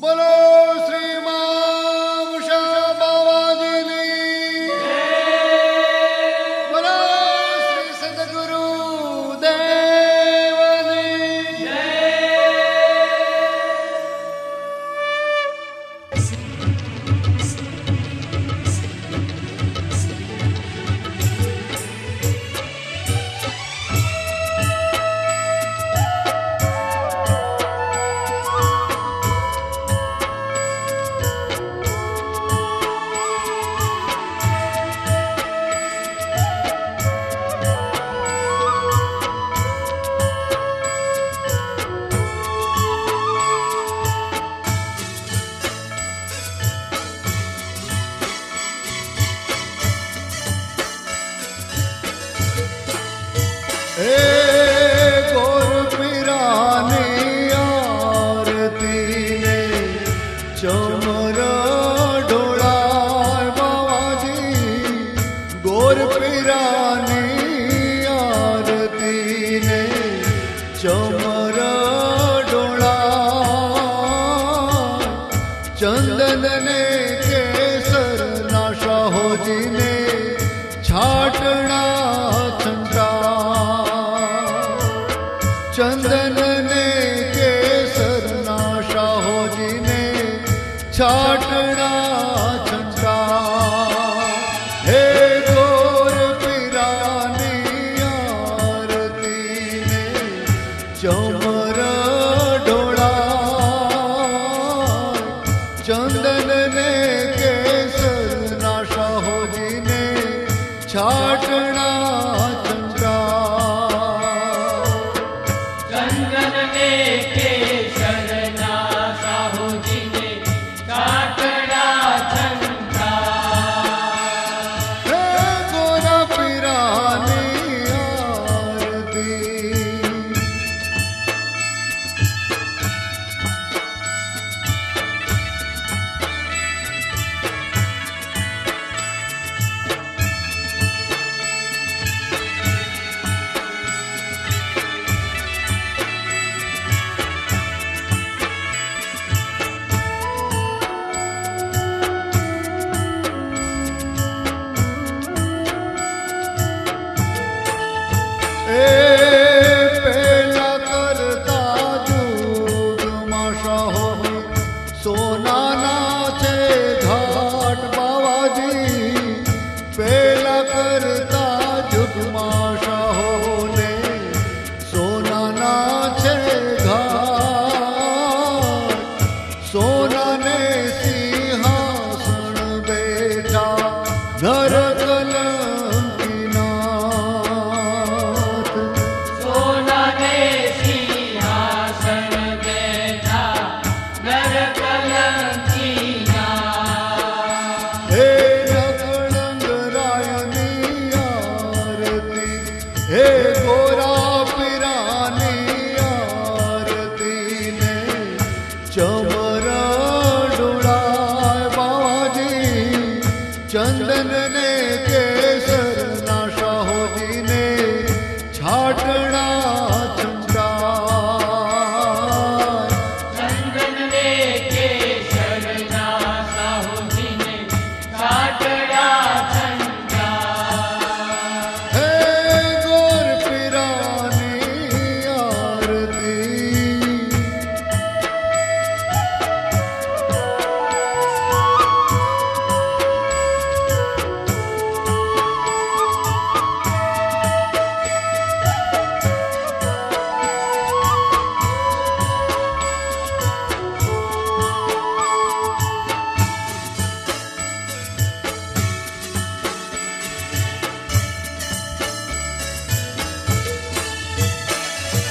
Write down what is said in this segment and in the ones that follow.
બોલો શ્રી મામુષા બાવાજીની બોલો શ્રી સદગુરુ દેવની चंदन ने केसर नाशा हो जी ने छाटना छंटा चंदन ने केसर नाशा हो जी ने छाटना छंटा हे गोर पिरानी आरती ने चमर चंदन ने केसर नाशा हो जी ने छाटना चंद्रा चंदन ने केसर नाशा हो जी ने छाटना चंद्रा हे गोरा पिरानी आरती पेला करता जुग माशा हो सोना नाचे घाट बाबाजी पेला करता जुग माशा हो ने सोना नाचे घाट सोना ने सिंहासन बैठा नर हे गोरा पिरानी आरती ने चमर डोलाय बाबाजी चंदन ने केसर नाशा हो जी ने छाटना चंद्रा चंदन ने केसर नाशा हो जी ने छाटना चंद्रा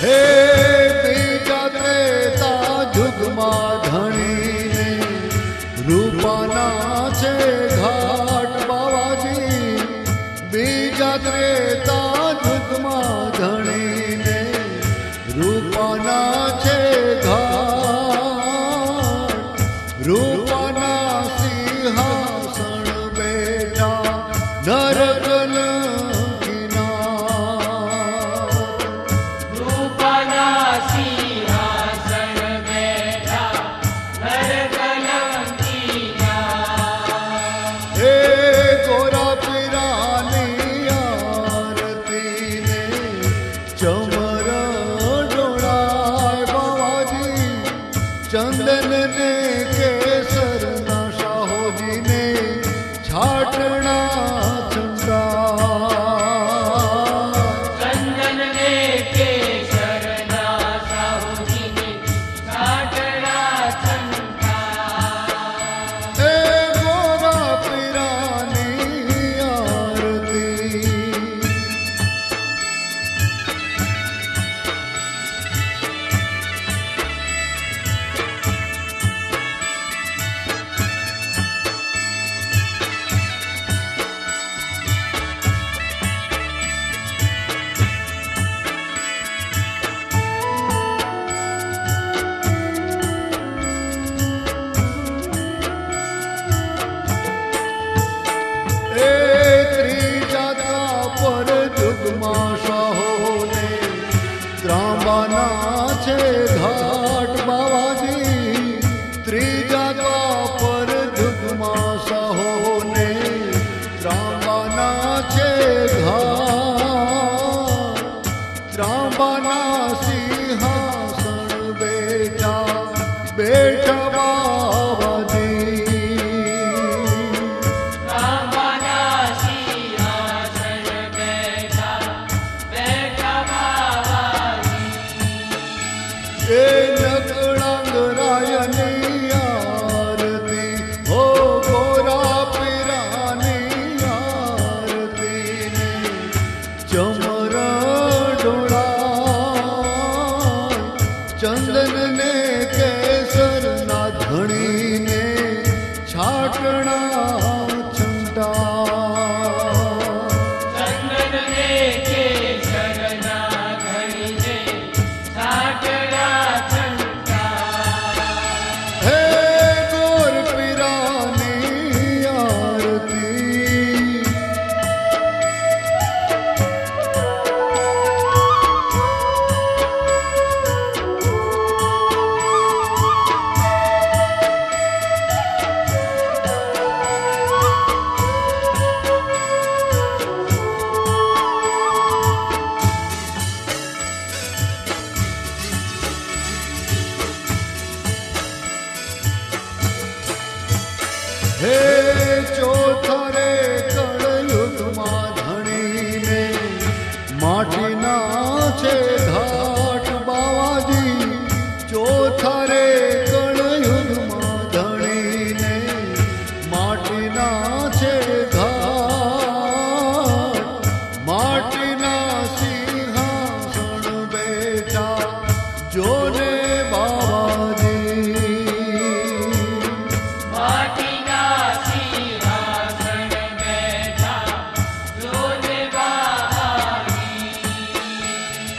हे बीजा त्रेता जुगमा धणी ने रूपाना छे घाट बाबाजी बीजा त्रेता जुगमा धणी ने रूपाना छे घाट रूपाना सिंहासन बैठा नरकल सिंहासन बैठा ચમર ડોળાય બાવાજી ચંદન ને કેસર ના શાહોજી ને છાટણા ચંદન ને કેસરના સાહુજીને છાટણા છંટા એ ગોરા પીરાની આરતી પર જુગમાં શાહોને ત્રાંબાના છે ઘાટ બાવાજી ત્રીજા પર જુગમાં શાહોને ત્રાંબાના છે ઘાટ ત્રાંબાના સિંહાસન બેઠા બેઠા બાવાજી એ નકળાંગ રાયની આરતી હો ગોરા પીરાની આરતી ને ચમર ડોળાય ચંદન ને કેસર ના ધણીને છાટણા છંટા હે ચોથરે કળયુગમાં ધણીને માટીના છે ઘાટ બાવાજી ચોથરે કળયુગમાં ધણીને માટીના છે ઘાટ માટીના સિંહાસન બેઠા જોને બાવાજી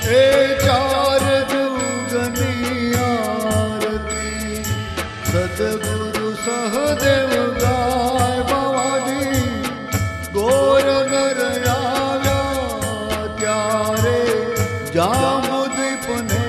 એ ચાર જુગની આરતી સદગુરુ સહદેવ ગાય બાવાજી ગોરનર આવ્યા ત્યારે જાંબુદ્વીપને